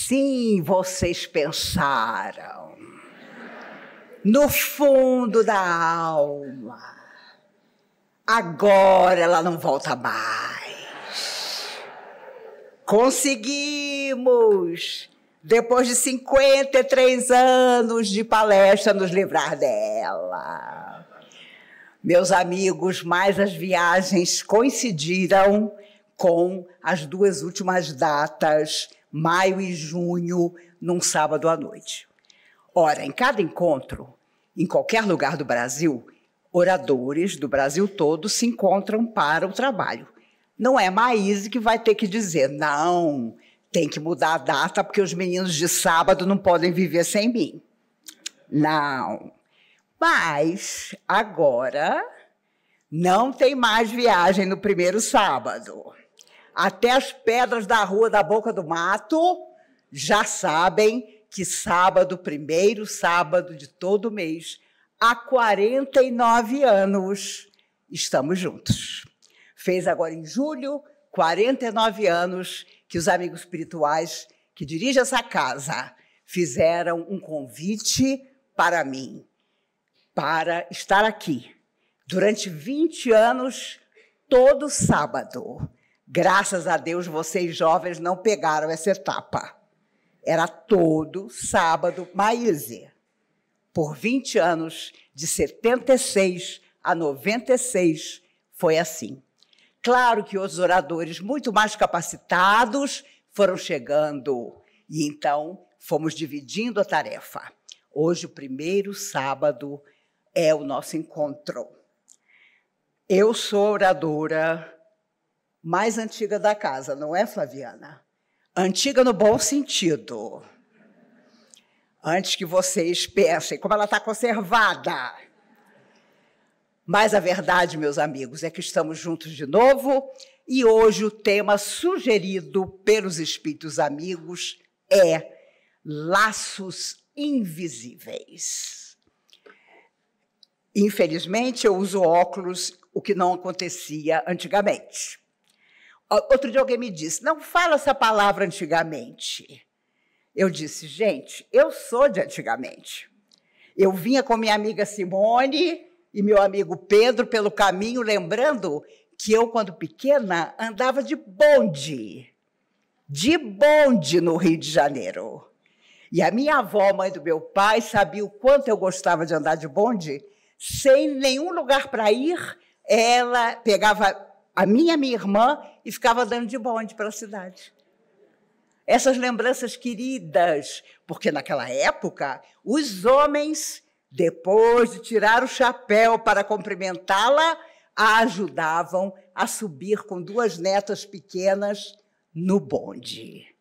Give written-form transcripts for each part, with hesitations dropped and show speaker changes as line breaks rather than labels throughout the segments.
Sim, vocês pensaram. No fundo da alma. Agora ela não volta mais. Conseguimos, depois de 53 anos de palestra, nos livrar dela. Meus amigos, mas as viagens coincidiram com as duas últimas datas, maio e junho, num sábado à noite. Ora, em cada encontro, em qualquer lugar do Brasil, oradores do Brasil todo se encontram para o trabalho. Não é Maíse que vai ter que dizer, não, tem que mudar a data porque os meninos de sábado não podem viver sem mim. Não. Mas agora não tem mais viagem no primeiro sábado. Até as pedras da rua da Boca do Mato já sabem que sábado, primeiro sábado de todo mês, há 49 anos, estamos juntos. Fez agora em julho 49 anos que os amigos espirituais que dirigem essa casa fizeram um convite para mim, para estar aqui durante 20 anos, todo sábado. Graças a Deus, vocês jovens não pegaram essa etapa. Era todo sábado, Maíse. Por 20 anos, de 76 a 96, foi assim. Claro que outros oradores muito mais capacitados foram chegando e então fomos dividindo a tarefa. Hoje, o primeiro sábado, é o nosso encontro. Eu sou a oradora mais antiga da casa, não é, Flaviana? Antiga no bom sentido. Antes que vocês pensem como ela está conservada. Mas a verdade, meus amigos, é que estamos juntos de novo e hoje o tema sugerido pelos espíritos amigos é laços invisíveis. Infelizmente, eu uso óculos, o que não acontecia antigamente. Outro dia alguém me disse, não fala essa palavra antigamente. Eu disse, gente, eu sou de antigamente. Eu vinha com minha amiga Simone e meu amigo Pedro pelo caminho, lembrando que eu, quando pequena, andava de bonde no Rio de Janeiro. E a minha avó, mãe do meu pai, sabia o quanto eu gostava de andar de bonde. Sem nenhum lugar para ir, ela pegava a minha irmã e ficava andando de bonde pela cidade. Essas lembranças queridas, porque naquela época, os homens, depois de tirar o chapéu para cumprimentá-la, a ajudavam a subir com duas netas pequenas no bonde.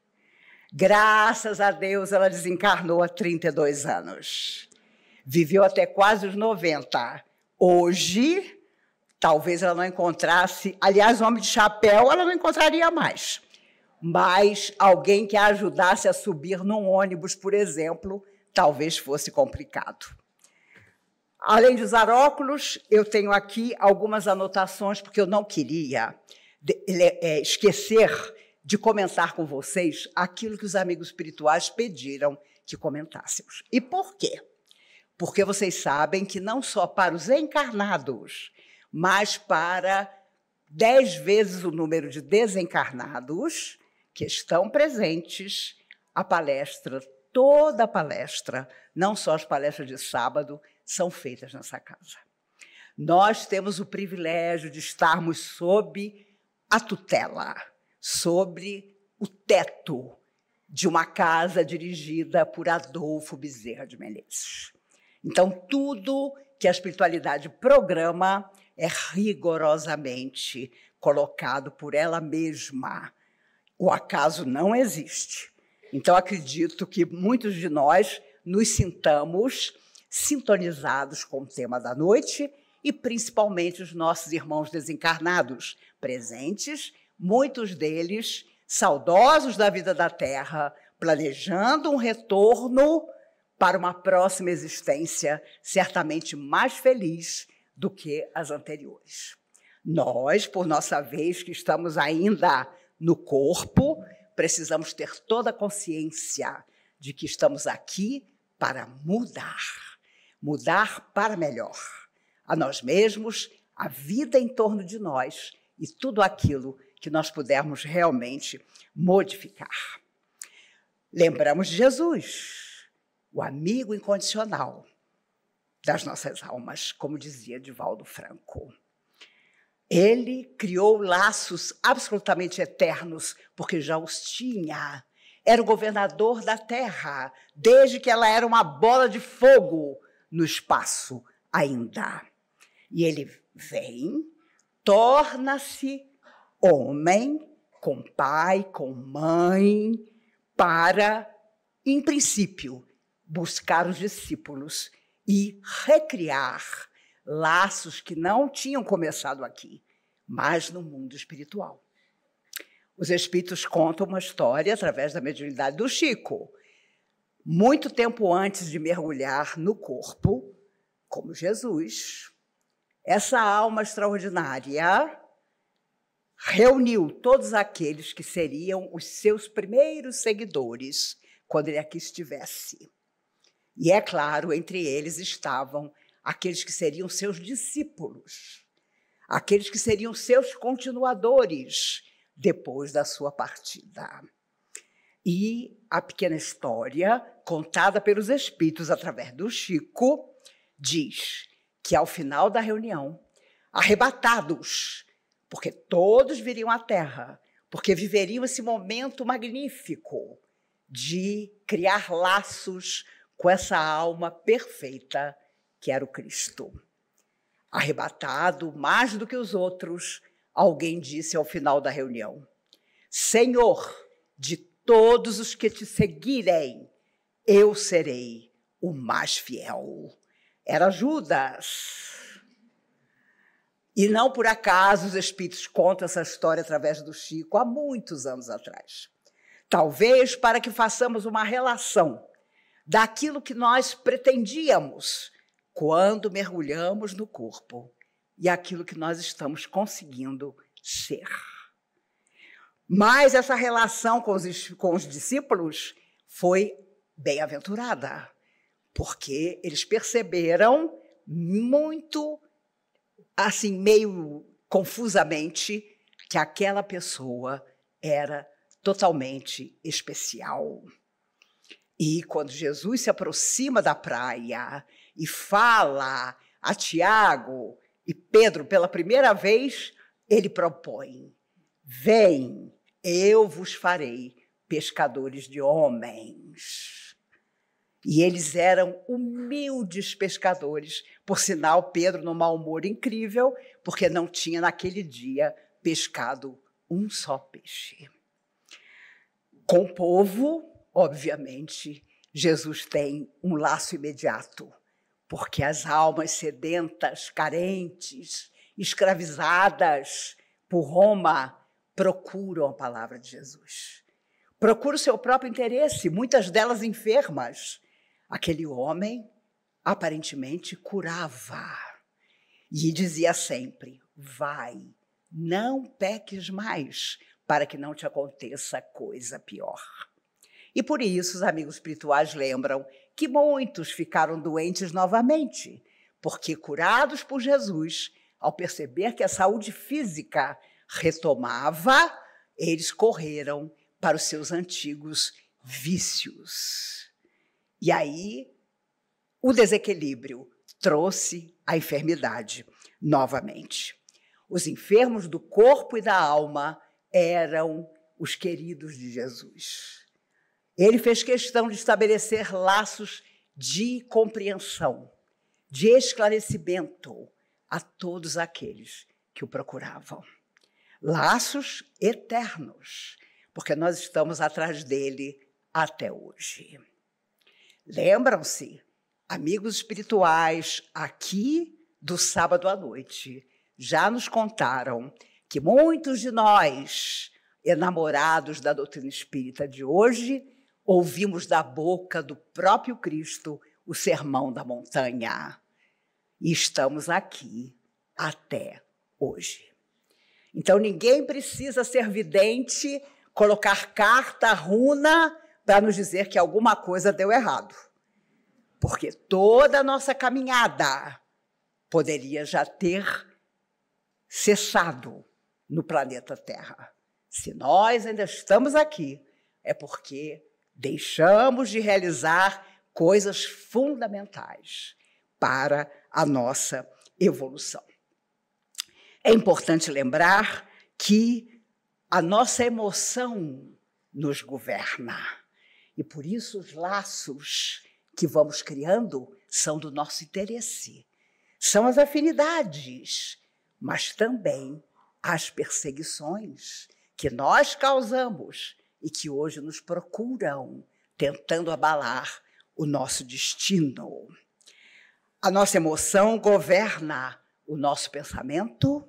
Graças a Deus, ela desencarnou há 32 anos. Viveu até quase os 90. Hoje, talvez ela não encontrasse... Aliás, homem de chapéu ela não encontraria mais. Mas alguém que a ajudasse a subir num ônibus, por exemplo, talvez fosse complicado. Além de usar óculos, eu tenho aqui algumas anotações, porque eu não queria esquecer de comentar com vocês aquilo que os amigos espirituais pediram que comentássemos. E por quê? Porque vocês sabem que não só para os encarnados, mas para 10 vezes o número de desencarnados que estão presentes, a palestra, toda a palestra, não só as palestras de sábado, são feitas nessa casa. Nós temos o privilégio de estarmos sob a tutela, sobre o teto de uma casa dirigida por Adolfo Bezerra de Menezes. Então, tudo que a espiritualidade programa é rigorosamente colocado por ela mesma. O acaso não existe. Então, acredito que muitos de nós nos sintamos sintonizados com o tema da noite e, principalmente, os nossos irmãos desencarnados presentes, muitos deles saudosos da vida da Terra, planejando um retorno para uma próxima existência certamente mais feliz do que as anteriores. Nós, por nossa vez, que estamos ainda no corpo, precisamos ter toda a consciência de que estamos aqui para mudar para melhor, a nós mesmos, a vida em torno de nós e tudo aquilo que nós pudermos realmente modificar. Lembramos de Jesus, o amigo incondicional das nossas almas, como dizia Divaldo Franco. Ele criou laços absolutamente eternos, porque já os tinha. Era o governador da Terra, desde que ela era uma bola de fogo no espaço ainda. E ele vem, torna-se homem, com pai, com mãe, para, em princípio, buscar os discípulos e recriar laços que não tinham começado aqui, mas no mundo espiritual. Os espíritos contam uma história através da mediunidade do Chico. Muito tempo antes de mergulhar no corpo, como Jesus, essa alma extraordinária reuniu todos aqueles que seriam os seus primeiros seguidores quando ele aqui estivesse. E, é claro, entre eles estavam aqueles que seriam seus discípulos, aqueles que seriam seus continuadores depois da sua partida. E a pequena história, contada pelos espíritos através do Chico, diz que, ao final da reunião, arrebatados, porque todos viriam à Terra, porque viveriam esse momento magnífico de criar laços com essa alma perfeita que era o Cristo. Arrebatado, mais do que os outros, alguém disse ao final da reunião: Senhor, de todos os que te seguirem, eu serei o mais fiel. Era Judas. E não por acaso os espíritos contam essa história através do Chico há muitos anos atrás. Talvez para que façamos uma relação daquilo que nós pretendíamos quando mergulhamos no corpo e aquilo que nós estamos conseguindo ser. Mas essa relação com os discípulos foi bem-aventurada, porque eles perceberam muito, assim, meio confusamente, que aquela pessoa era totalmente especial. E quando Jesus se aproxima da praia e fala a Tiago e Pedro pela primeira vez, ele propõe: vem, eu vos farei pescadores de homens. E eles eram humildes pescadores, por sinal, Pedro num mau humor incrível, porque não tinha naquele dia pescado um só peixe. Com o povo, obviamente, Jesus tem um laço imediato, porque as almas sedentas, carentes, escravizadas por Roma, procuram a palavra de Jesus. Procuram o seu próprio interesse, muitas delas enfermas. Aquele homem, aparentemente, curava e dizia sempre: vai, não peques mais, para que não te aconteça coisa pior. E por isso os amigos espirituais lembram que muitos ficaram doentes novamente, porque, curados por Jesus, ao perceber que a saúde física retomava, eles correram para os seus antigos vícios. E aí, o desequilíbrio trouxe a enfermidade novamente. Os enfermos do corpo e da alma eram os queridos de Jesus. Ele fez questão de estabelecer laços de compreensão, de esclarecimento a todos aqueles que o procuravam. Laços eternos, porque nós estamos atrás dele até hoje. Lembram-se, amigos espirituais aqui do sábado à noite, já nos contaram que muitos de nós, enamorados da doutrina espírita de hoje, ouvimos da boca do próprio Cristo o sermão da montanha. E estamos aqui até hoje. Então, ninguém precisa ser vidente colocar carta, runa, para nos dizer que alguma coisa deu errado. Porque toda a nossa caminhada poderia já ter cessado no planeta Terra. Se nós ainda estamos aqui, é porque deixamos de realizar coisas fundamentais para a nossa evolução. É importante lembrar que a nossa emoção nos governa. E por isso os laços que vamos criando são do nosso interesse. São as afinidades, mas também as perseguições que nós causamos e que hoje nos procuram, tentando abalar o nosso destino. A nossa emoção governa o nosso pensamento,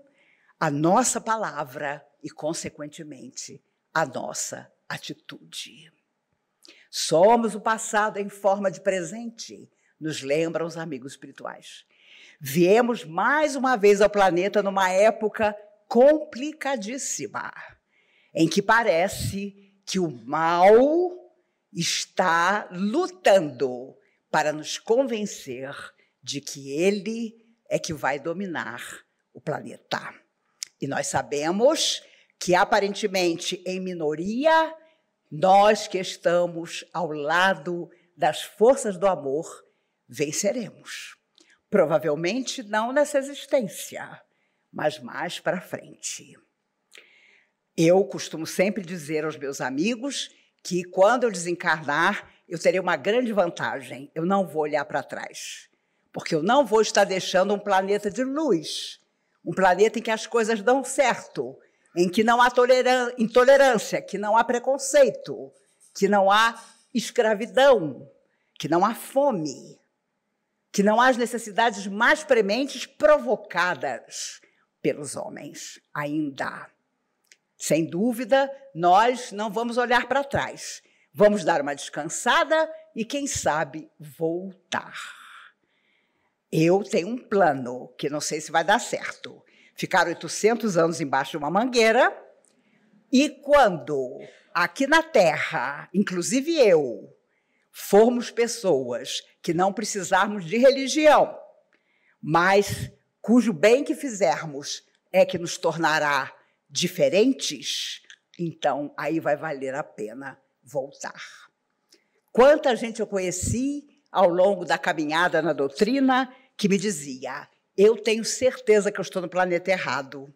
a nossa palavra e, consequentemente, a nossa atitude. Somos o passado em forma de presente, nos lembram os amigos espirituais. Viemos mais uma vez ao planeta numa época complicadíssima, em que parece que o mal está lutando para nos convencer de que ele é que vai dominar o planeta. E nós sabemos que, aparentemente, em minoria, nós que estamos ao lado das forças do amor, venceremos. Provavelmente não nessa existência, mas mais para frente. Eu costumo sempre dizer aos meus amigos que, quando eu desencarnar, eu terei uma grande vantagem. Eu não vou olhar para trás, porque eu não vou estar deixando um planeta de luz, um planeta em que as coisas dão certo, em que não há intolerância, que não há preconceito, que não há escravidão, que não há fome, que não há as necessidades mais prementes provocadas pelos homens ainda. Sem dúvida, nós não vamos olhar para trás. Vamos dar uma descansada e, quem sabe, voltar. Eu tenho um plano que não sei se vai dar certo. Ficar 800 anos embaixo de uma mangueira e quando aqui na Terra, inclusive eu, formos pessoas que não precisarmos de religião, mas cujo bem que fizermos é que nos tornará diferentes, então aí vai valer a pena voltar. Quanta gente eu conheci ao longo da caminhada na doutrina que me dizia: eu tenho certeza que eu estou no planeta errado.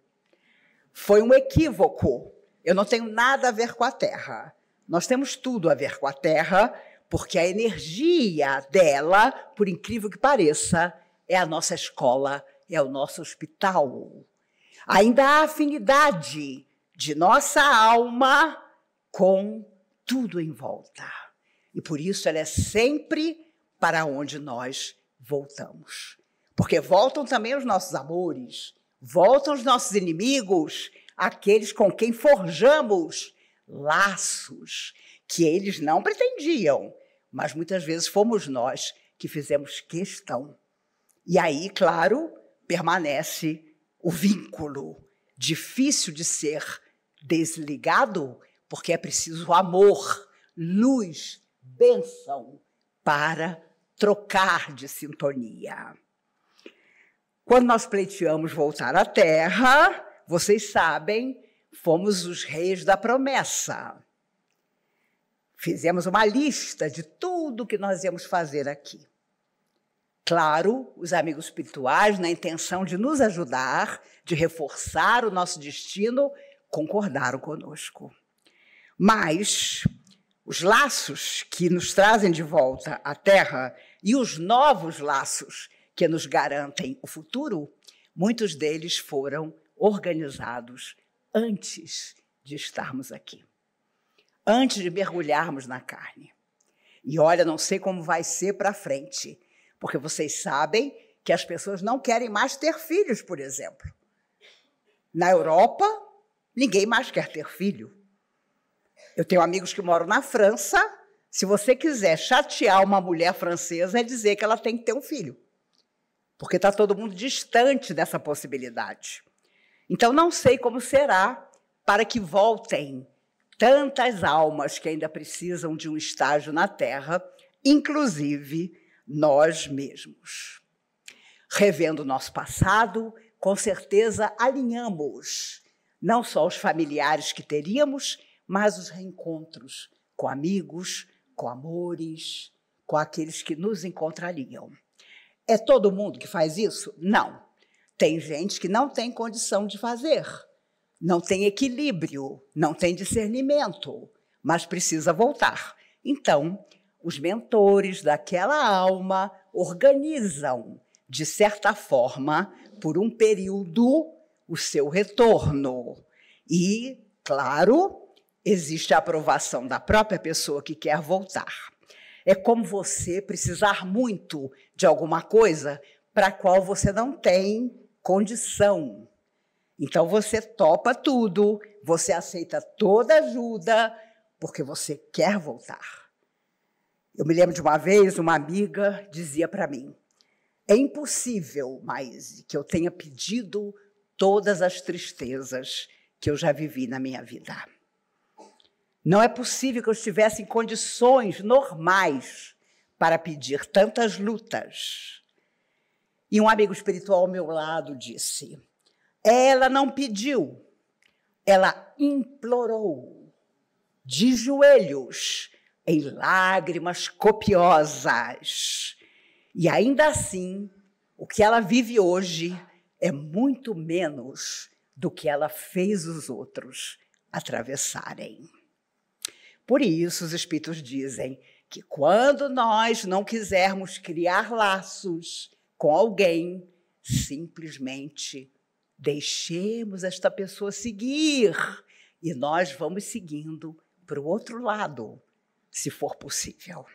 Foi um equívoco. Eu não tenho nada a ver com a Terra. Nós temos tudo a ver com a Terra, porque a energia dela, por incrível que pareça, é a nossa escola, é o nosso hospital. Ainda há afinidade de nossa alma com tudo em volta. E por isso ela é sempre para onde nós voltamos. Porque voltam também os nossos amores, voltam os nossos inimigos, aqueles com quem forjamos laços que eles não pretendiam, mas muitas vezes fomos nós que fizemos questão. E aí, claro, permanece o vínculo, difícil de ser desligado, porque é preciso amor, luz, bênção para trocar de sintonia. Quando nós pleiteamos voltar à Terra, vocês sabem, fomos os reis da promessa. Fizemos uma lista de tudo que nós íamos fazer aqui. Claro, os amigos espirituais, na intenção de nos ajudar, de reforçar o nosso destino, concordaram conosco. Mas os laços que nos trazem de volta à Terra e os novos laços que nos garantem o futuro, muitos deles foram organizados antes de estarmos aqui, antes de mergulharmos na carne. E olha, não sei como vai ser para frente, porque vocês sabem que as pessoas não querem mais ter filhos, por exemplo. Na Europa, ninguém mais quer ter filho. Eu tenho amigos que moram na França. Se você quiser chatear uma mulher francesa, é dizer que ela tem que ter um filho, porque está todo mundo distante dessa possibilidade. Então, não sei como será para que voltem tantas almas que ainda precisam de um estágio na Terra, inclusive nós mesmos. Revendo o nosso passado, com certeza alinhamos não só os familiares que teríamos, mas os reencontros com amigos, com amores, com aqueles que nos encontrariam. É todo mundo que faz isso? Não. Tem gente que não tem condição de fazer, não tem equilíbrio, não tem discernimento, mas precisa voltar. Então, os mentores daquela alma organizam, de certa forma, por um período, o seu retorno. E, claro, existe a aprovação da própria pessoa que quer voltar. É como você precisar muito de alguma coisa para a qual você não tem condição. Então, você topa tudo, você aceita toda ajuda, porque você quer voltar. Eu me lembro de uma vez, uma amiga dizia para mim, é impossível, Maíse, que eu tenha pedido todas as tristezas que eu já vivi na minha vida. Não é possível que eu estivesse em condições normais para pedir tantas lutas. E um amigo espiritual ao meu lado disse, ela não pediu, ela implorou, de joelhos, em lágrimas copiosas. E ainda assim, o que ela vive hoje é muito menos do que ela fez os outros atravessarem. Por isso, os espíritos dizem que quando nós não quisermos criar laços com alguém, simplesmente deixemos esta pessoa seguir e nós vamos seguindo para o outro lado, se for possível.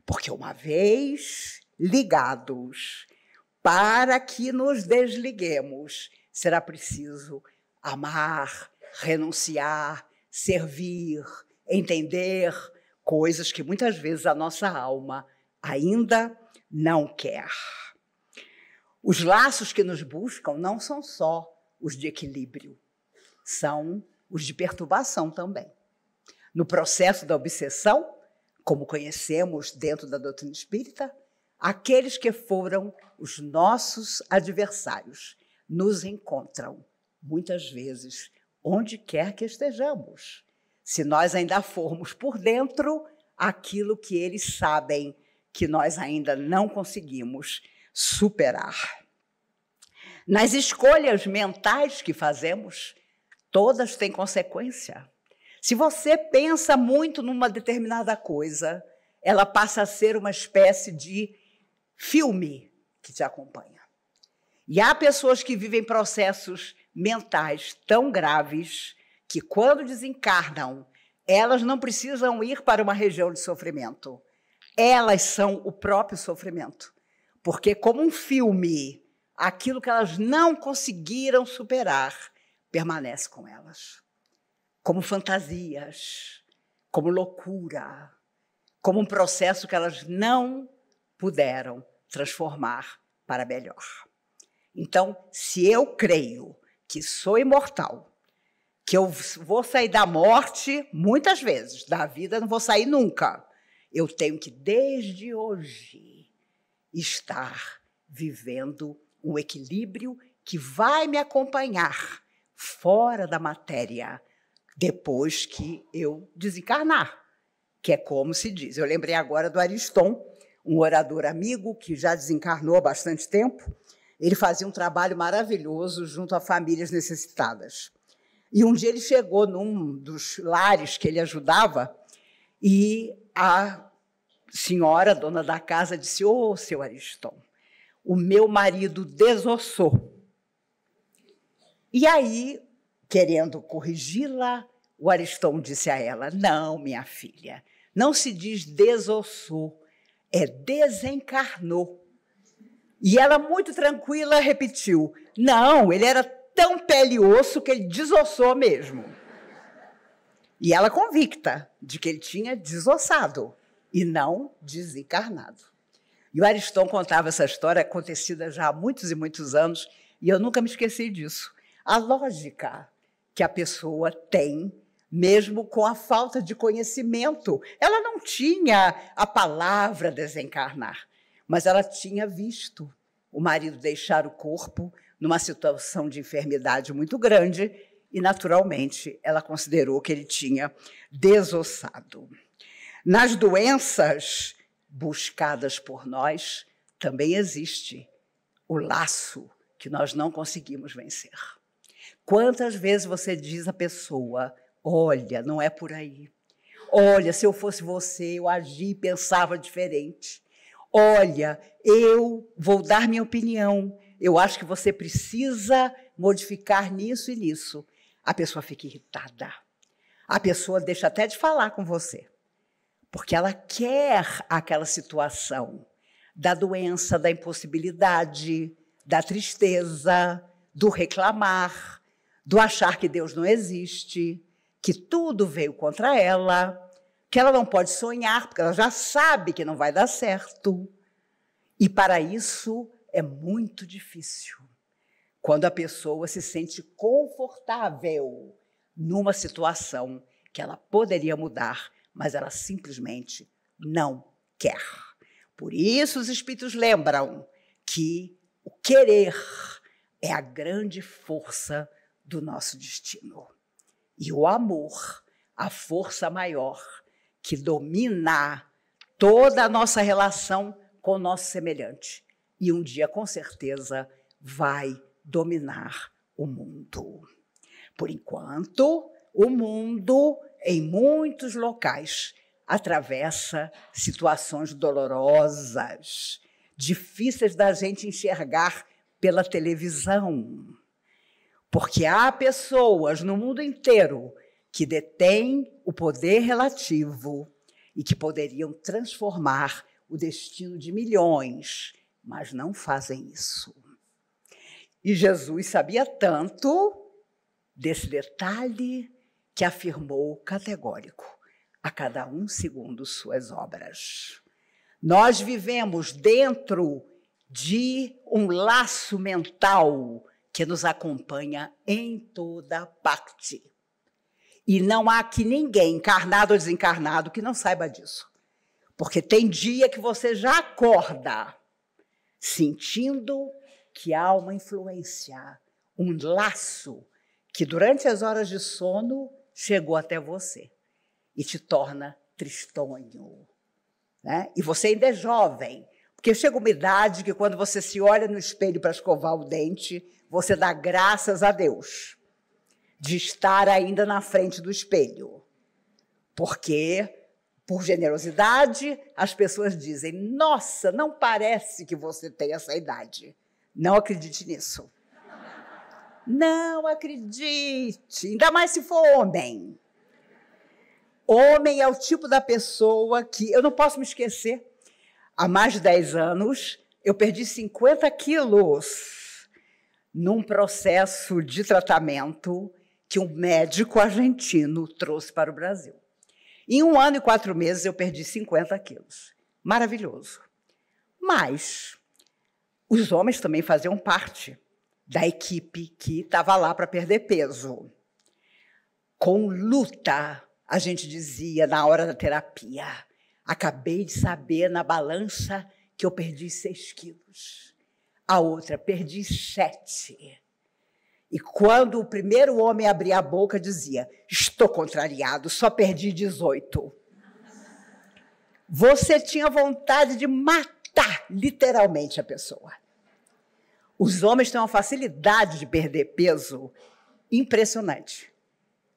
Porque uma vez ligados, para que nos desliguemos, será preciso amar, renunciar, servir, entender coisas que muitas vezes a nossa alma ainda não quer. Os laços que nos buscam não são só os de equilíbrio, são os de perturbação também. No processo da obsessão, como conhecemos dentro da doutrina espírita, aqueles que foram os nossos adversários nos encontram, muitas vezes, onde quer que estejamos, se nós ainda formos por dentro aquilo que eles sabem que nós ainda não conseguimos superar. Nas escolhas mentais que fazemos, todas têm consequência. Se você pensa muito numa determinada coisa, ela passa a ser uma espécie de filme que te acompanha. E há pessoas que vivem processos mentais tão graves que, quando desencarnam, elas não precisam ir para uma região de sofrimento. Elas são o próprio sofrimento. Porque, como um filme, aquilo que elas não conseguiram superar permanece com elas. Como fantasias, como loucura, como um processo que elas não puderam transformar para melhor. Então, se eu creio que sou imortal, que eu vou sair da morte muitas vezes, da vida não vou sair nunca, eu tenho que, desde hoje, estar vivendo um equilíbrio que vai me acompanhar fora da matéria, depois que eu desencarnar, que é como se diz. Eu lembrei agora do Ariston, um orador amigo que já desencarnou há bastante tempo. Ele fazia um trabalho maravilhoso junto a famílias necessitadas. E um dia ele chegou num dos lares que ele ajudava e a senhora, dona da casa, disse, ô, seu Ariston, o meu marido desossou. E aí, querendo corrigi-la, o Ariston disse a ela, não, minha filha, não se diz desossou, é desencarnou. E ela, muito tranquila, repetiu, não, ele era tão pele e osso que ele desossou mesmo. E ela convicta de que ele tinha desossado e não desencarnado. E o Ariston contava essa história, acontecida já há muitos e muitos anos, e eu nunca me esqueci disso. A lógica que a pessoa tem mesmo com a falta de conhecimento. Ela não tinha a palavra desencarnar, mas ela tinha visto o marido deixar o corpo numa situação de enfermidade muito grande e, naturalmente, ela considerou que ele tinha desossado. Nas doenças buscadas por nós, também existe o laço que nós não conseguimos vencer. Quantas vezes você diz à pessoa, olha, não é por aí. Olha, se eu fosse você, eu agia e pensava diferente. Olha, eu vou dar minha opinião. Eu acho que você precisa modificar nisso e nisso. A pessoa fica irritada. A pessoa deixa até de falar com você, porque ela quer aquela situação da doença, da impossibilidade, da tristeza, do reclamar, do achar que Deus não existe, que tudo veio contra ela, que ela não pode sonhar, porque ela já sabe que não vai dar certo. E para isso é muito difícil. Quando a pessoa se sente confortável numa situação que ela poderia mudar, mas ela simplesmente não quer. Por isso os espíritos lembram que o querer é a grande força do nosso destino. E o amor, a força maior que domina toda a nossa relação com o nosso semelhante. E um dia, com certeza, vai dominar o mundo. Por enquanto, o mundo, em muitos locais, atravessa situações dolorosas, difíceis da gente enxergar pela televisão. Porque há pessoas no mundo inteiro que detêm o poder relativo e que poderiam transformar o destino de milhões, mas não fazem isso. E Jesus sabia tanto desse detalhe que afirmou categórico: a cada um segundo suas obras. Nós vivemos dentro de um laço mental que nos acompanha em toda parte. E não há aqui ninguém, encarnado ou desencarnado, que não saiba disso. Porque tem dia que você já acorda sentindo que há uma influência, um laço que durante as horas de sono chegou até você e te torna tristonho, né? E você ainda é jovem, porque chega uma idade que quando você se olha no espelho para escovar o dente, você dá graças a Deus de estar ainda na frente do espelho. Porque, por generosidade, as pessoas dizem: nossa, não parece que você tem essa idade. Não acredite nisso. Não acredite, ainda mais se for homem. Homem é o tipo da pessoa que... Eu não posso me esquecer. Há mais de 10 anos, eu perdi 50 quilos num processo de tratamento que um médico argentino trouxe para o Brasil. Em 1 ano e 4 meses, eu perdi 50 quilos. Maravilhoso. Mas os homens também faziam parte da equipe que estava lá para perder peso. Com luta, a gente dizia na hora da terapia: acabei de saber na balança que eu perdi 6 quilos. A outra, perdi 7. E quando o primeiro homem abria a boca, dizia: estou contrariado, só perdi 18. Você tinha vontade de matar, literalmente, a pessoa. Os homens têm uma facilidade de perder peso impressionante.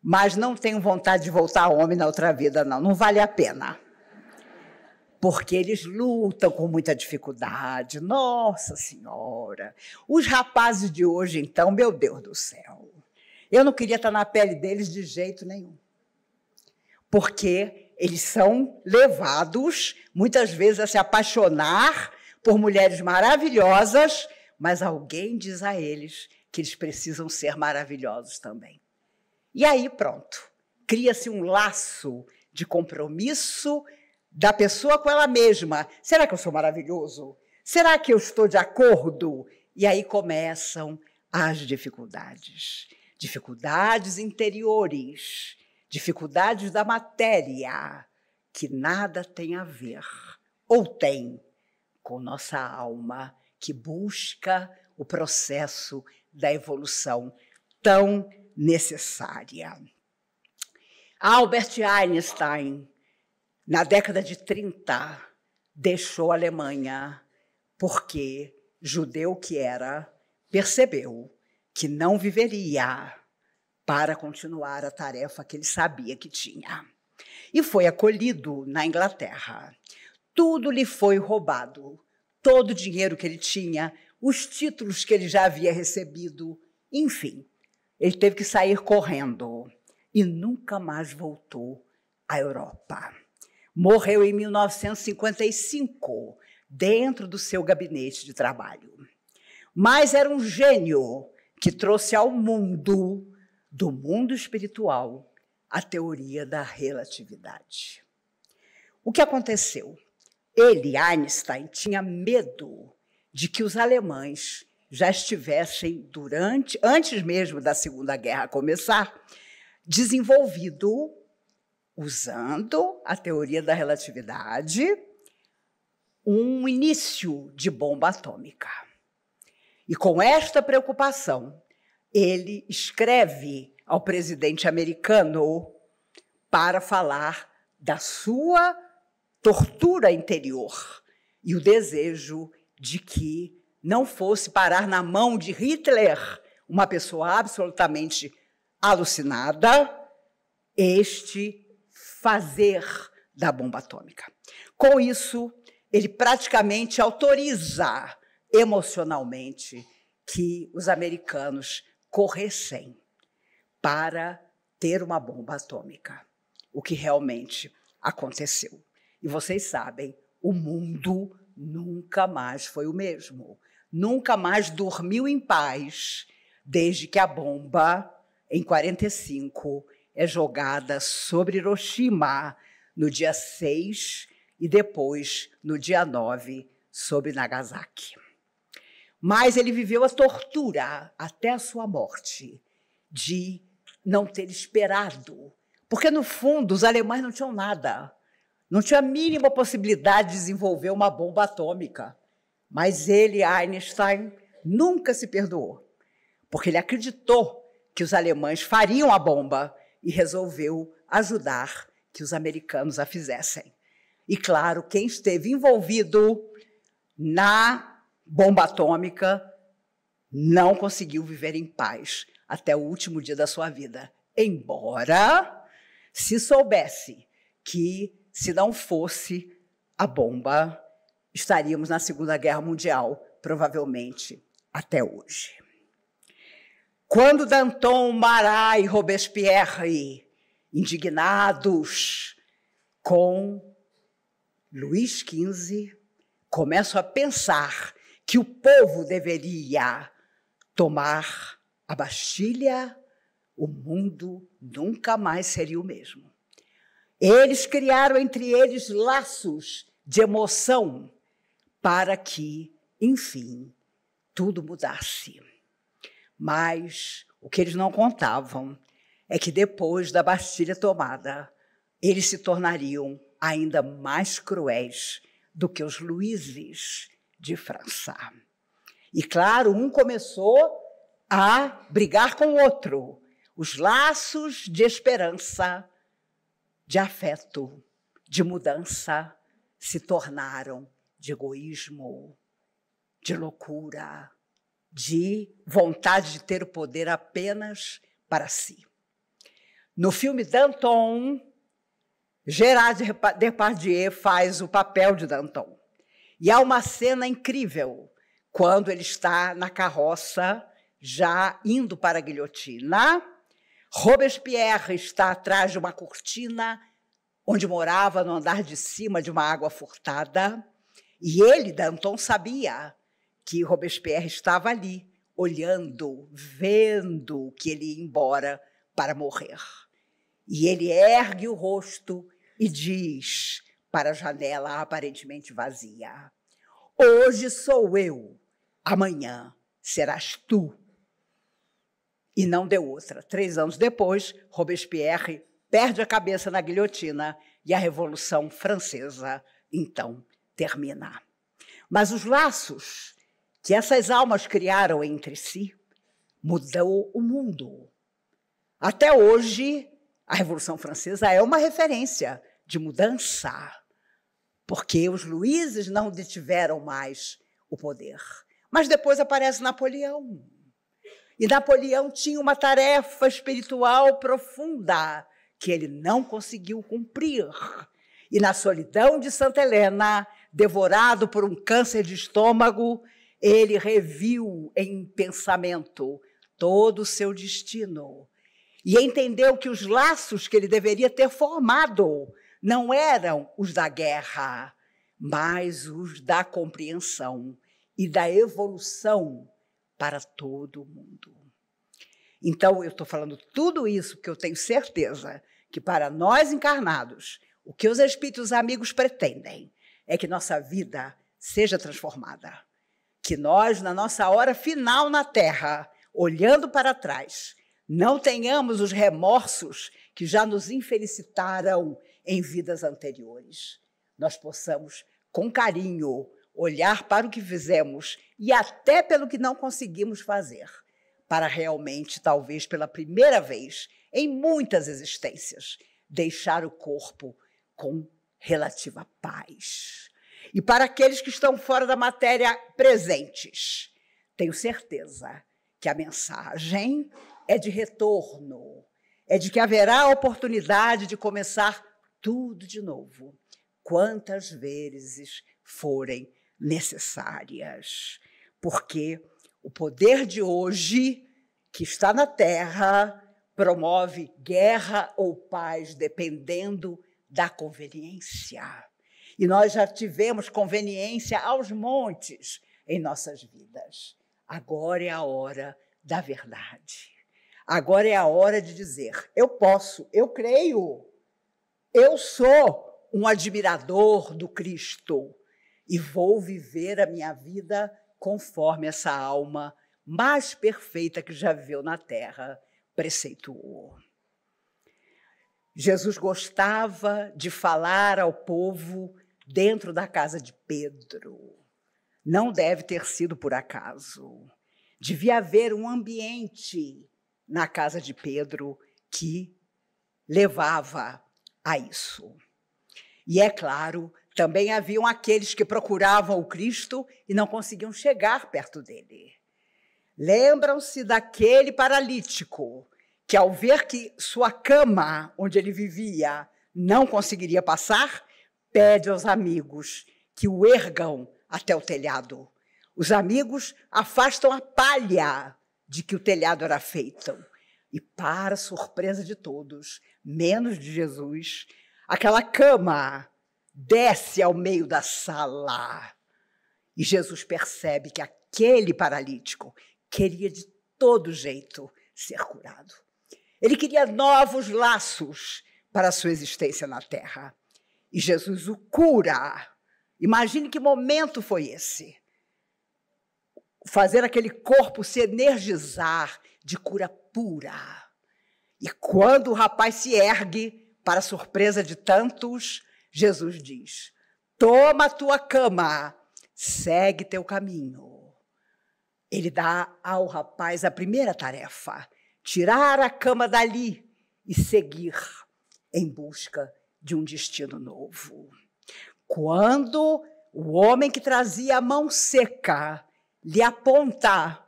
Mas não tenho vontade de voltar homem na outra vida, não. Não vale a pena. Porque eles lutam com muita dificuldade. Nossa Senhora! Os rapazes de hoje, então, meu Deus do céu. Eu não queria estar na pele deles de jeito nenhum. Porque eles são levados, muitas vezes, a se apaixonar por mulheres maravilhosas, mas alguém diz a eles que eles precisam ser maravilhosos também. E aí, pronto, cria-se um laço de compromisso da pessoa com ela mesma. Será que eu sou maravilhoso? Será que eu estou de acordo? E aí começam as dificuldades. Dificuldades interiores, dificuldades da matéria, que nada tem a ver, ou tem, com nossa alma, que busca o processo da evolução tão necessária. Albert Einstein, na década de 30, deixou a Alemanha porque, judeu que era, percebeu que não viveria para continuar a tarefa que ele sabia que tinha. E foi acolhido na Inglaterra. Tudo lhe foi roubado, todo o dinheiro que ele tinha, os títulos que ele já havia recebido, enfim, ele teve que sair correndo e nunca mais voltou à Europa. Morreu em 1955, dentro do seu gabinete de trabalho. Mas era um gênio que trouxe ao mundo, do mundo espiritual, a teoria da relatividade. O que aconteceu? Ele, Einstein, tinha medo de que os alemães já estivessem, antes mesmo da Segunda Guerra começar, desenvolvido, usando a teoria da relatividade, um início de bomba atômica. E com esta preocupação, ele escreve ao presidente americano para falar da sua tortura interior e o desejo de que não fosse parar na mão de Hitler, uma pessoa absolutamente alucinada, este fazer da bomba atômica. Com isso, ele praticamente autoriza emocionalmente que os americanos corressem para ter uma bomba atômica, o que realmente aconteceu. E vocês sabem, o mundo nunca mais foi o mesmo, nunca mais dormiu em paz desde que a bomba, em 1945, é jogada sobre Hiroshima no dia 6 e depois, no dia 9, sobre Nagasaki. Mas ele viveu a tortura até a sua morte de não ter esperado, porque, no fundo, os alemães não tinham nada, não tinha a mínima possibilidade de desenvolver uma bomba atômica. Mas ele, Einstein, nunca se perdoou, porque ele acreditou que os alemães fariam a bomba e resolveu ajudar que os americanos a fizessem. E, claro, quem esteve envolvido na bomba atômica não conseguiu viver em paz até o último dia da sua vida, embora se soubesse que, se não fosse a bomba, estaríamos na Segunda Guerra Mundial, provavelmente até hoje. Quando Danton, Marat e Robespierre, indignados com Luís XV, começam a pensar que o povo deveria tomar a Bastilha, o mundo nunca mais seria o mesmo. Eles criaram entre eles laços de emoção para que, enfim, tudo mudasse. Mas o que eles não contavam é que depois da Bastilha tomada, eles se tornariam ainda mais cruéis do que os Luíses de França. E, claro, um começou a brigar com o outro. Os laços de esperança, de afeto, de mudança, se tornaram de egoísmo, de loucura, de vontade de ter o poder apenas para si. No filme Danton, Gérard Depardieu faz o papel de Danton. E há uma cena incrível, quando ele está na carroça, já indo para a guilhotina. Robespierre está atrás de uma cortina, onde morava no andar de cima de uma água furtada. E ele, Danton, sabia que Robespierre estava ali, olhando, vendo que ele ia embora para morrer. E ele ergue o rosto e diz para a janela aparentemente vazia: hoje sou eu, amanhã serás tu. E não deu outra. 3 anos depois, Robespierre perde a cabeça na guilhotina e a Revolução Francesa, então, termina. Mas os laços que essas almas criaram entre si mudou o mundo. Até hoje, a Revolução Francesa é uma referência de mudança, porque os Luíses não detiveram mais o poder. Mas depois aparece Napoleão. E Napoleão tinha uma tarefa espiritual profunda que ele não conseguiu cumprir. E na solidão de Santa Helena, devorado por um câncer de estômago, ele reviu em pensamento todo o seu destino e entendeu que os laços que ele deveria ter formado não eram os da guerra, mas os da compreensão e da evolução para todo mundo. Então, eu estou falando tudo isso porque eu tenho certeza que para nós encarnados, o que os espíritos amigos pretendem é que nossa vida seja transformada. Que nós, na nossa hora final na Terra, olhando para trás, não tenhamos os remorsos que já nos infelicitaram em vidas anteriores. Nós possamos, com carinho, olhar para o que fizemos e até pelo que não conseguimos fazer, para realmente, talvez pela primeira vez, em muitas existências, deixar o corpo com relativa paz. E para aqueles que estão fora da matéria presentes, tenho certeza que a mensagem é de retorno, é de que haverá a oportunidade de começar tudo de novo, quantas vezes forem necessárias. Porque o poder de hoje, que está na Terra, promove guerra ou paz, dependendo da conveniência. E nós já tivemos conveniência aos montes em nossas vidas. Agora é a hora da verdade. Agora é a hora de dizer, eu posso, eu creio, eu sou um admirador do Cristo e vou viver a minha vida conforme essa alma mais perfeita que já viveu na Terra preceituou. Jesus gostava de falar ao povo dentro da casa de Pedro. Não deve ter sido por acaso. Devia haver um ambiente na casa de Pedro que levava a isso. E, é claro, também haviam aqueles que procuravam o Cristo e não conseguiam chegar perto dele. Lembram-se daquele paralítico que, ao ver que sua cama, onde ele vivia, não conseguiria passar, pede aos amigos que o ergam até o telhado. Os amigos afastam a palha de que o telhado era feito. E, para surpresa de todos, menos de Jesus, aquela cama desce ao meio da sala. E Jesus percebe que aquele paralítico queria de todo jeito ser curado. Ele queria novos laços para a sua existência na Terra. E Jesus o cura. Imagine que momento foi esse. Fazer aquele corpo se energizar de cura pura. E quando o rapaz se ergue, para a surpresa de tantos, Jesus diz, toma a tua cama, segue teu caminho. Ele dá ao rapaz a primeira tarefa, tirar a cama dali e seguir em busca de um destino novo. Quando o homem que trazia a mão seca lhe aponta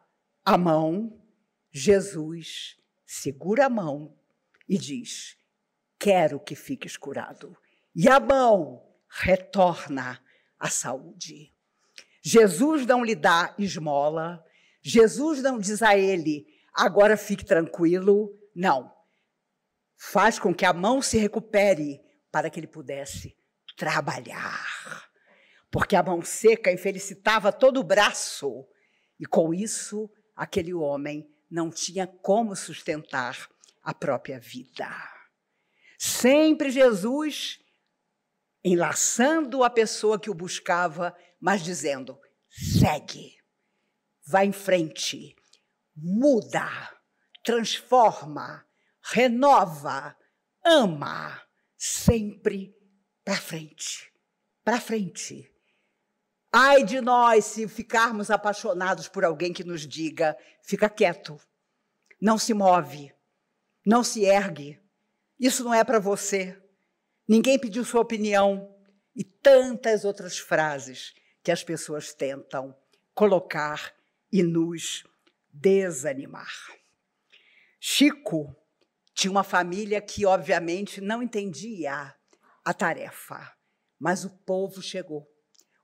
a mão, Jesus segura a mão e diz, quero que fiques curado. E a mão retorna à saúde. Jesus não lhe dá esmola, Jesus não diz a ele, agora fique tranquilo, não. Faz com que a mão se recupere para que ele pudesse trabalhar. Porque a mão seca infelicitava todo o braço e, com isso, aquele homem não tinha como sustentar a própria vida. Sempre Jesus enlaçando a pessoa que o buscava, mas dizendo, segue, vai em frente, muda, transforma, renova, ama sempre para frente, para frente. Ai de nós se ficarmos apaixonados por alguém que nos diga, fica quieto, não se move, não se ergue, isso não é para você, ninguém pediu sua opinião, e tantas outras frases que as pessoas tentam colocar e nos desanimar. Chico tinha uma família que, obviamente, não entendia a tarefa, mas o povo chegou.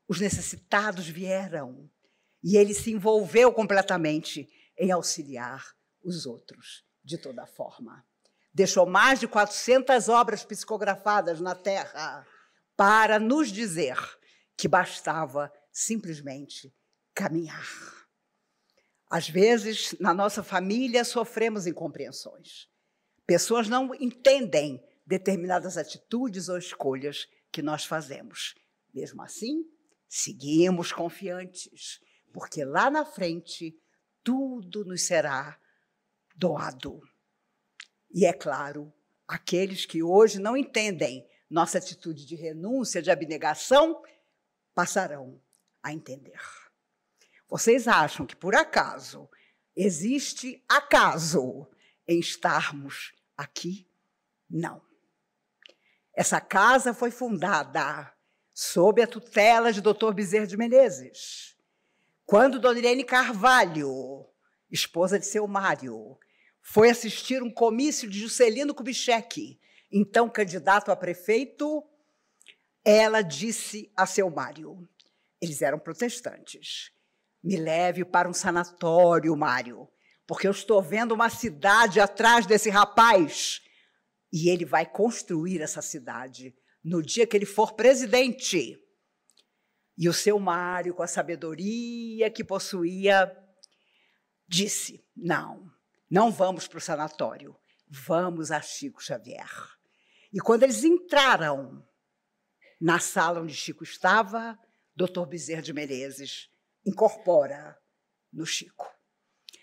Os necessitados vieram e ele se envolveu completamente em auxiliar os outros de toda forma. Deixou mais de 400 obras psicografadas na terra para nos dizer que bastava simplesmente caminhar. Às vezes, na nossa família, sofremos incompreensões. Pessoas não entendem determinadas atitudes ou escolhas que nós fazemos. Mesmo assim, seguimos confiantes, porque lá na frente tudo nos será doado. E é claro, aqueles que hoje não entendem nossa atitude de renúncia, de abnegação, passarão a entender. Vocês acham que, por acaso, existe acaso em estarmos aqui? Não. Essa casa foi fundada sob a tutela de Dr. Bezerra de Menezes, quando Dona Irene Carvalho, esposa de seu Mário, foi assistir um comício de Juscelino Kubitschek, então candidato a prefeito. Ela disse a seu Mário, eles eram protestantes, me leve para um sanatório, Mário, porque eu estou vendo uma cidade atrás desse rapaz e ele vai construir essa cidade no dia que ele for presidente. E o seu Mário, com a sabedoria que possuía, disse, não vamos para o sanatório, vamos a Chico Xavier. E quando eles entraram na sala onde Chico estava, Dr. Bezerra de Menezes incorpora no Chico.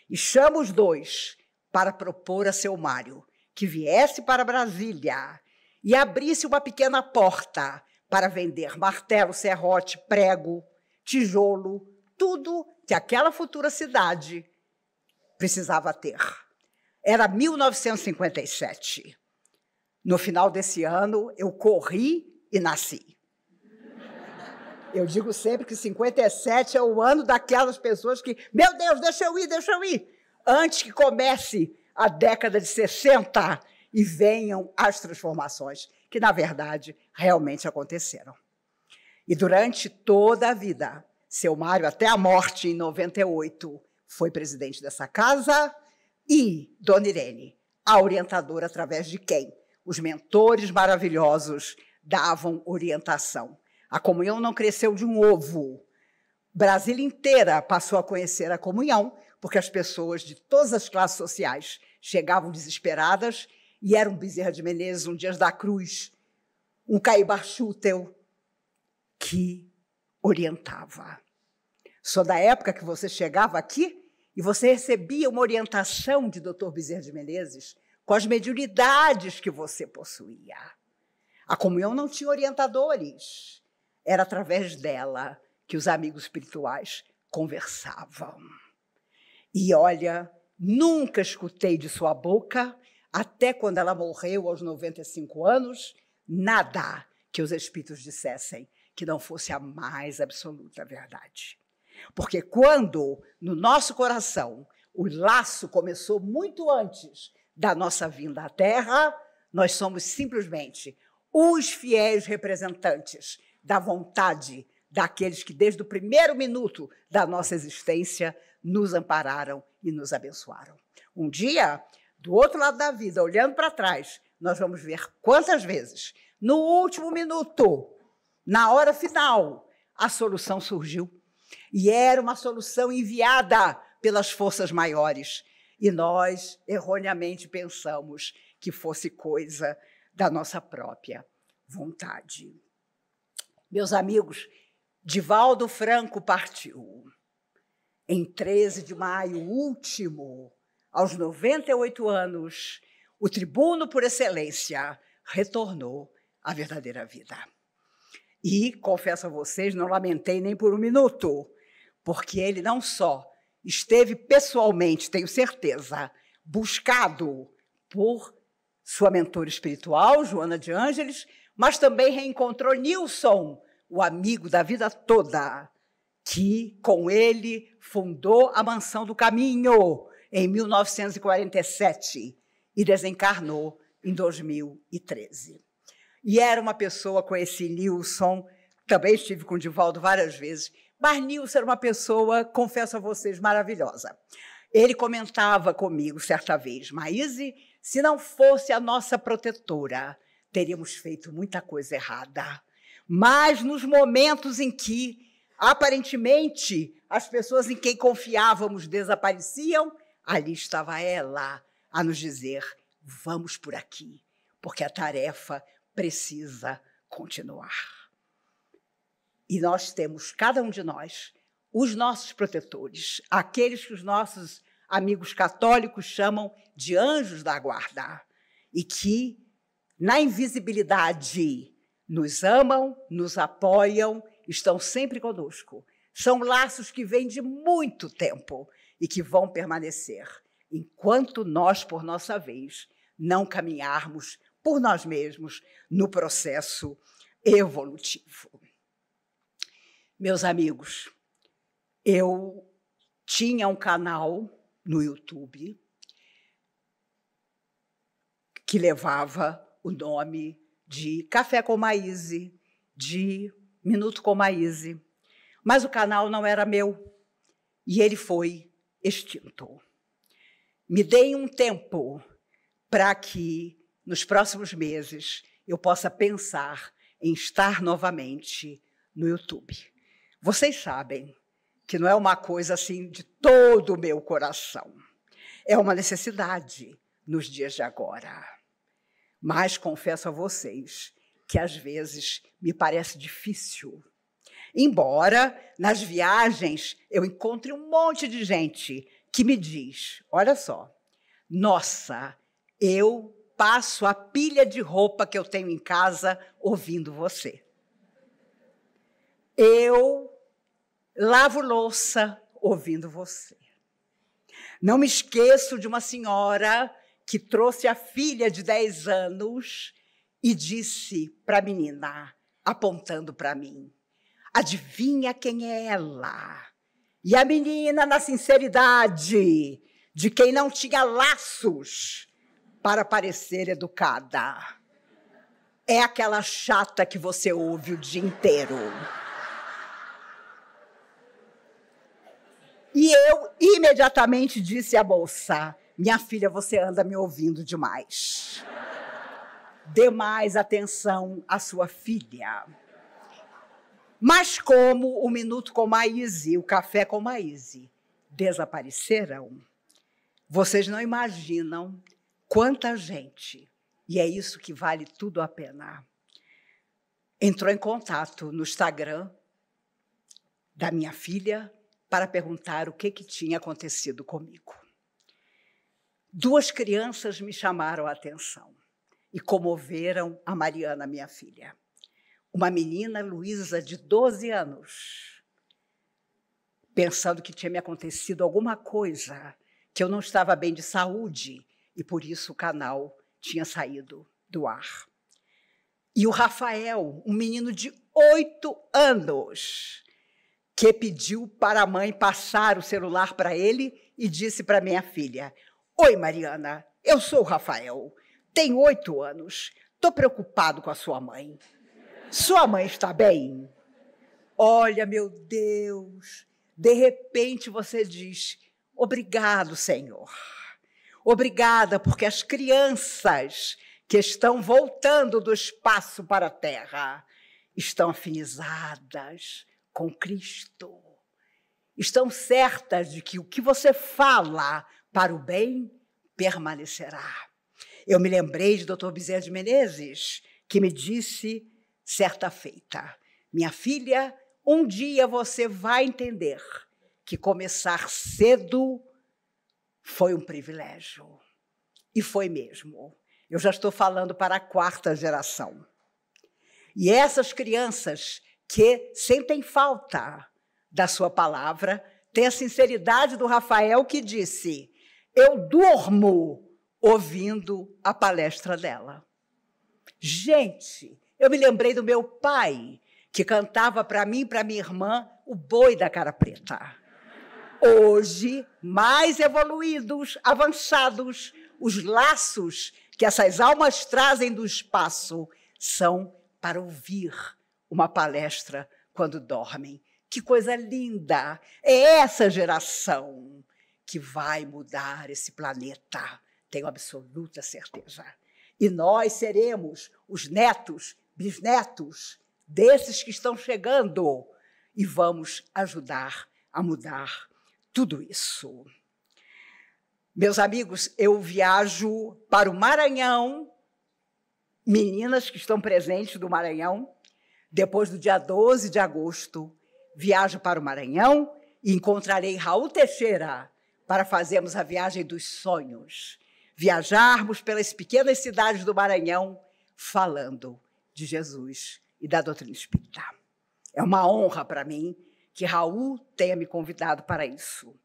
E chama os dois para propor a seu Mário que viesse para Brasília e abrisse uma pequena porta para vender martelo, serrote, prego, tijolo, tudo que aquela futura cidade precisava ter. Era 1957. No final desse ano, eu corri e nasci. Eu digo sempre que 57 é o ano daquelas pessoas que, meu Deus, deixa eu ir, antes que comece a década de 60 e venham as transformações, que, na verdade, realmente aconteceram. E durante toda a vida, seu Mário, até a morte em 98, foi presidente dessa casa, e Dona Irene, a orientadora através de quem? Os mentores maravilhosos davam orientação. A comunhão não cresceu de um ovo. Brasília inteira passou a conhecer a comunhão, porque as pessoas de todas as classes sociais chegavam desesperadas e era um Bezerra de Menezes, um Dias da Cruz, um Caibar Schutel, que orientava. Só da época que você chegava aqui e você recebia uma orientação de Dr. Bezerra de Menezes com as mediunidades que você possuía. A comunhão não tinha orientadores. Era através dela que os amigos espirituais conversavam. E, olha, nunca escutei de sua boca, até quando ela morreu aos 95 anos, nada que os espíritos dissessem que não fosse a mais absoluta verdade. Porque quando, no nosso coração, o laço começou muito antes da nossa vinda à Terra, nós somos simplesmente os fiéis representantes da vontade daqueles que, desde o primeiro minuto da nossa existência, nos ampararam e nos abençoaram. Um dia, do outro lado da vida, olhando para trás, nós vamos ver quantas vezes, no último minuto, na hora final, a solução surgiu. E era uma solução enviada pelas forças maiores. E nós, erroneamente, pensamos que fosse coisa da nossa própria vontade. Meus amigos, Divaldo Franco partiu em 13 de maio último, aos 98 anos, o tribuno por excelência, retornou à verdadeira vida. E, confesso a vocês, não lamentei nem por um minuto, porque ele não só esteve pessoalmente, tenho certeza, buscado por sua mentora espiritual, Joana de Ângeles, mas também reencontrou Nilson, o amigo da vida toda, que, com ele, fundou a Mansão do Caminho em 1947 e desencarnou em 2013. E era uma pessoa, conheci Nilson, também estive com o Divaldo várias vezes, mas Nilson era uma pessoa, confesso a vocês, maravilhosa. Ele comentava comigo certa vez, Maíse, se não fosse a nossa protetora, teríamos feito muita coisa errada. Mas nos momentos em que, aparentemente, as pessoas em quem confiávamos desapareciam, ali estava ela a nos dizer, vamos por aqui, porque a tarefa precisa continuar. E nós temos, cada um de nós, os nossos protetores, aqueles que os nossos amigos católicos chamam de anjos da guarda, e que, na invisibilidade, nos amam, nos apoiam, estão sempre conosco. São laços que vêm de muito tempo e que vão permanecer, enquanto nós, por nossa vez, não caminharmos por nós mesmos no processo evolutivo. Meus amigos, eu tinha um canal no YouTube que levava o nome de Café com Maíse, de Minuto com Maíse, mas o canal não era meu e ele foi extinto. Me deem um tempo para que, nos próximos meses, eu possa pensar em estar novamente no YouTube. Vocês sabem que não é uma coisa assim de todo o meu coração. É uma necessidade nos dias de agora. Mas confesso a vocês que às vezes me parece difícil. Embora nas viagens eu encontre um monte de gente que me diz, olha só, nossa, eu passo a pilha de roupa que eu tenho em casa ouvindo você. Eu lavo louça ouvindo você. Não me esqueço de uma senhora que trouxe a filha de 10 anos e disse para a menina, apontando para mim, adivinha quem é ela? E a menina, na sinceridade de quem não tinha laços para parecer educada, é aquela chata que você ouve o dia inteiro. E eu imediatamente disse à moça, minha filha, você anda me ouvindo demais. Dê mais atenção à sua filha. Mas como o Minuto com Maíse e o Café com Maíse desapareceram, vocês não imaginam quanta gente, e é isso que vale tudo a pena, entrou em contato no Instagram da minha filha para perguntar o que tinha acontecido comigo. 2 crianças me chamaram a atenção e comoveram a Mariana, minha filha. Uma menina, Luísa, de 12 anos, pensando que tinha me acontecido alguma coisa, que eu não estava bem de saúde e por isso o canal tinha saído do ar. E o Rafael, um menino de 8 anos, que pediu para a mãe passar o celular para ele e disse para minha filha, oi, Mariana, eu sou o Rafael, tenho 8 anos, estou preocupado com a sua mãe. Sua mãe está bem? Olha, meu Deus, de repente você diz, obrigado, Senhor. Obrigada, porque as crianças que estão voltando do espaço para a Terra estão afinizadas com Cristo. Estão certas de que o que você fala para o bem permanecerá. Eu me lembrei de Dr. Bezerra de Menezes, que me disse certa feita, minha filha, um dia você vai entender que começar cedo foi um privilégio. E foi mesmo. Eu já estou falando para a 4ª geração. E essas crianças que sentem falta da sua palavra, têm a sinceridade do Rafael que disse: eu durmo ouvindo a palestra dela. Gente, eu me lembrei do meu pai, que cantava para mim e para minha irmã o Boi da Cara Preta. Hoje, mais evoluídos, avançados, os laços que essas almas trazem do espaço são para ouvir uma palestra quando dormem. Que coisa linda! É essa geração que vai mudar esse planeta, tenho absoluta certeza. E nós seremos os netos, bisnetos desses que estão chegando e vamos ajudar a mudar tudo isso. Meus amigos, eu viajo para o Maranhão, meninas que estão presentes do Maranhão, depois do dia 12 de agosto, viajo para o Maranhão e encontrarei Raul Teixeira para fazermos a viagem dos sonhos, viajarmos pelas pequenas cidades do Maranhão falando de Jesus e da doutrina espírita. É uma honra para mim que Raul tenha me convidado para isso.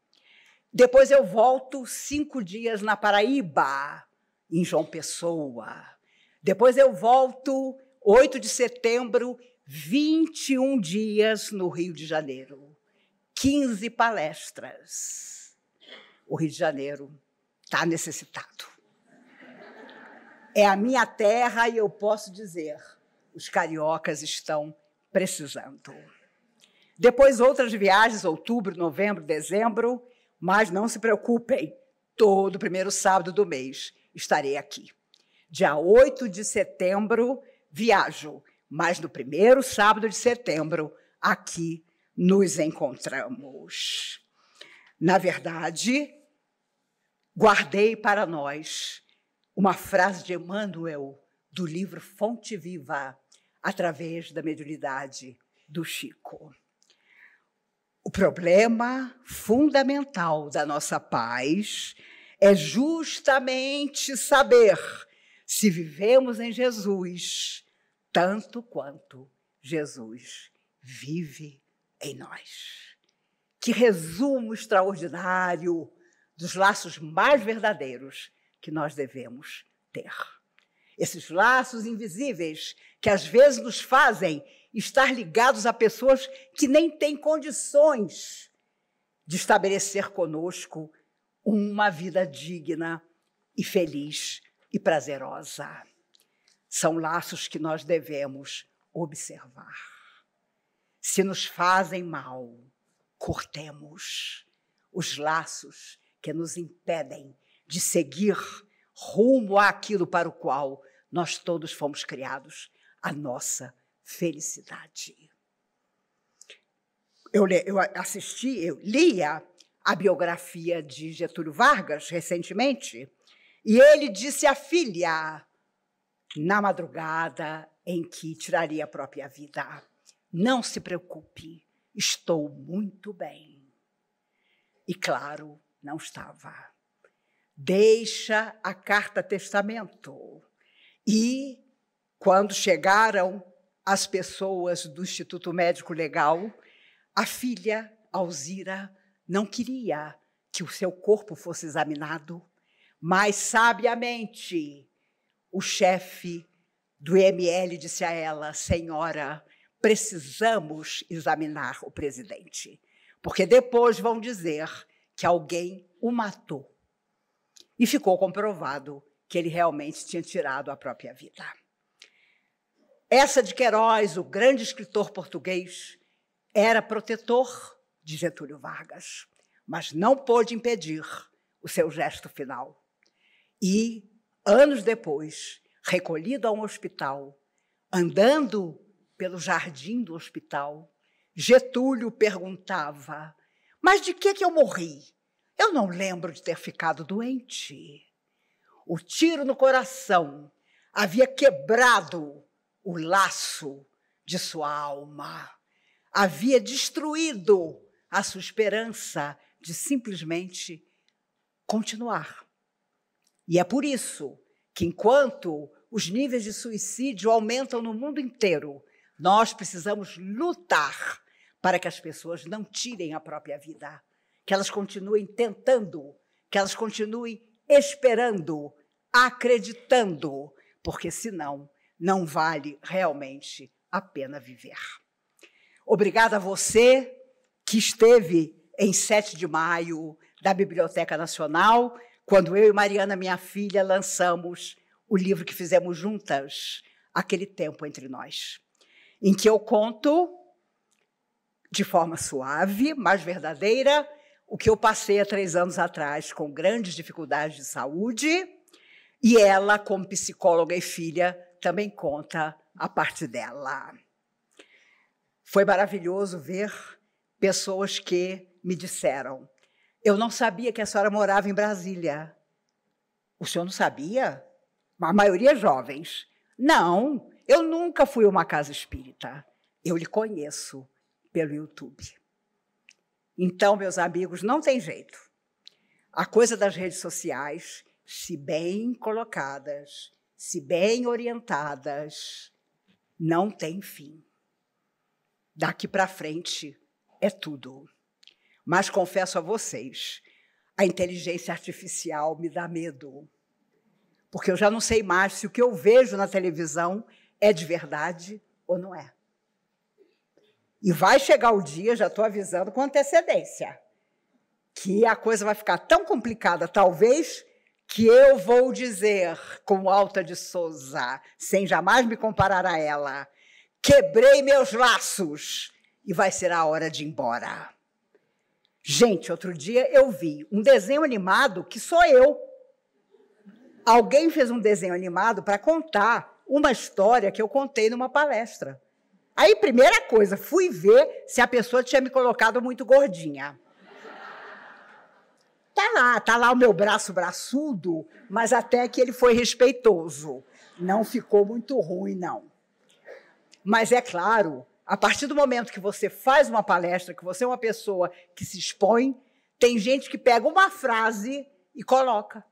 Depois eu volto 5 dias na Paraíba, em João Pessoa. Depois eu volto 8 de setembro, 21 dias no Rio de Janeiro. 15 palestras. O Rio de Janeiro está necessitado. É a minha terra e eu posso dizer, os cariocas estão precisando. Depois outras viagens, outubro, novembro, dezembro, mas não se preocupem, todo primeiro sábado do mês estarei aqui. Dia 8 de setembro, viajo, mas no primeiro sábado de setembro, aqui nos encontramos. Na verdade, guardei para nós uma frase de Emmanuel, do livro Fonte Viva, através da mediunidade do Chico. O problema fundamental da nossa paz é justamente saber se vivemos em Jesus tanto quanto Jesus vive em nós. Que resumo extraordinário dos laços mais verdadeiros que nós devemos ter. Esses laços invisíveis que às vezes nos fazem estar ligados a pessoas que nem têm condições de estabelecer conosco uma vida digna e feliz e prazerosa. São laços que nós devemos observar. Se nos fazem mal, cortemos os laços que nos impedem de seguir rumo àquilo para o qual nós todos fomos criados, a nossa felicidade. Eu lia a biografia de Getúlio Vargas recentemente, e ele disse à filha, na madrugada em que tiraria a própria vida: não se preocupe, estou muito bem. E claro, não estava. Deixa a carta-testamento. E, quando chegaram as pessoas do Instituto Médico Legal, a filha, Alzira, não queria que o seu corpo fosse examinado, mas, sabiamente, o chefe do IML disse a ela: senhora, precisamos examinar o presidente, porque depois vão dizer que alguém o matou. E ficou comprovado que ele realmente tinha tirado a própria vida. Essa de Queiroz, o grande escritor português, era protetor de Getúlio Vargas, mas não pôde impedir o seu gesto final. E, anos depois, recolhido a um hospital, andando pelo jardim do hospital, Getúlio perguntava: mas de que eu morri? Eu não lembro de ter ficado doente. O tiro no coração havia quebrado o laço de sua alma, havia destruído a sua esperança de simplesmente continuar E é por isso que, enquanto os níveis de suicídio aumentam no mundo inteiro, nós precisamos lutar para que as pessoas não tirem a própria vida, que elas continuem tentando, que elas continuem esperando, acreditando, porque senão não vale realmente a pena viver. Obrigada a você que esteve em 7 de maio da Biblioteca Nacional, quando eu e Mariana, minha filha, lançamos o livro que fizemos juntas, Aquele Tempo Entre Nós, em que eu conto, de forma suave, mas verdadeira, o que eu passei há 3 anos atrás com grandes dificuldades de saúde, e ela, como psicóloga e filha, também conta a parte dela. Foi maravilhoso ver pessoas que me disseram: eu não sabia que a senhora morava em Brasília. O senhor não sabia? A maioria jovens. Não, eu nunca fui a uma casa espírita. Eu lhe conheço pelo YouTube. Então, meus amigos, não tem jeito. A coisa das redes sociais, se bem colocadas, se bem orientadas, não tem fim. Daqui para frente é tudo. Mas confesso a vocês, a inteligência artificial me dá medo. Porque eu já não sei mais se o que eu vejo na televisão é de verdade ou não é. E vai chegar o dia, já estou avisando com antecedência, que a coisa vai ficar tão complicada, talvez, que eu vou dizer, com Alta de Souza, sem jamais me comparar a ela, quebrei meus laços e vai ser a hora de ir embora. Gente, outro dia eu vi um desenho animado que sou eu. Alguém fez um desenho animado para contar uma história que eu contei numa palestra. Aí, primeira coisa, fui ver se a pessoa tinha me colocado muito gordinha. Tá lá o meu braço braçudo, mas até que ele foi respeitoso. Não ficou muito ruim, não. Mas é claro, a partir do momento que você faz uma palestra, que você é uma pessoa que se expõe, tem gente que pega uma frase e coloca.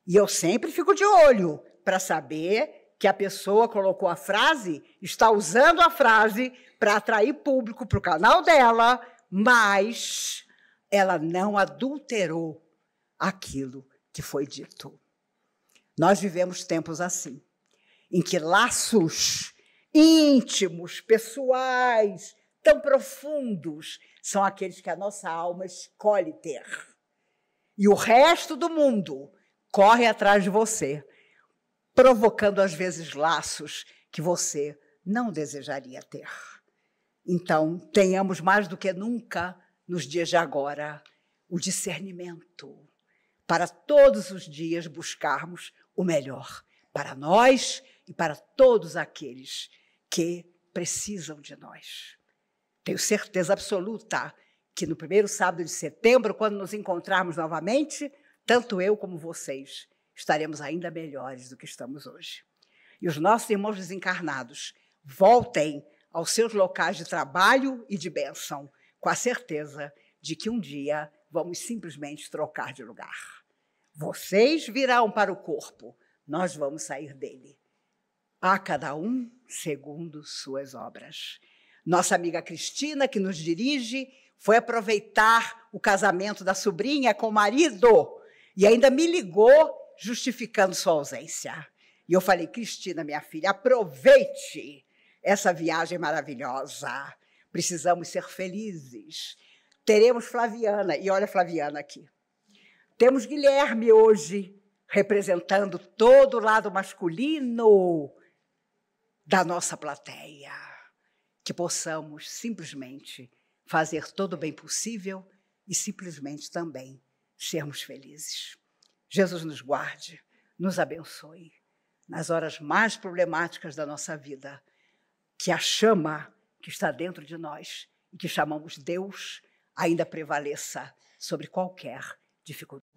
E eu sempre fico de olho para saber que a pessoa colocou a frase, está usando a frase para atrair público para o canal dela, mas ela não adulterou aquilo que foi dito. Nós vivemos tempos assim, em que laços íntimos, pessoais, tão profundos, são aqueles que a nossa alma escolhe ter. E o resto do mundo corre atrás de você, provocando, às vezes, laços que você não desejaria ter. Então, tenhamos mais do que nunca, nos dias de agora, o discernimento para todos os dias buscarmos o melhor para nós e para todos aqueles que precisam de nós. Tenho certeza absoluta que no primeiro sábado de setembro, quando nos encontrarmos novamente, tanto eu como vocês estaremos ainda melhores do que estamos hoje. E os nossos irmãos desencarnados voltem aos seus locais de trabalho e de bênção, com a certeza de que um dia vamos simplesmente trocar de lugar. Vocês virão para o corpo, nós vamos sair dele. A cada um segundo suas obras. Nossa amiga Cristina, que nos dirige, foi aproveitar o casamento da sobrinha com o marido e ainda me ligou justificando sua ausência. E eu falei: Cristina, minha filha, aproveite essa viagem maravilhosa. Precisamos ser felizes. Teremos Flaviana, e olha a Flaviana aqui. Temos Guilherme hoje, representando todo o lado masculino da nossa plateia. Que possamos simplesmente fazer todo o bem possível e simplesmente também sermos felizes. Jesus nos guarde, nos abençoe nas horas mais problemáticas da nossa vida, que a chama que está dentro de nós e que chamamos Deus ainda prevaleça sobre qualquer dificuldade.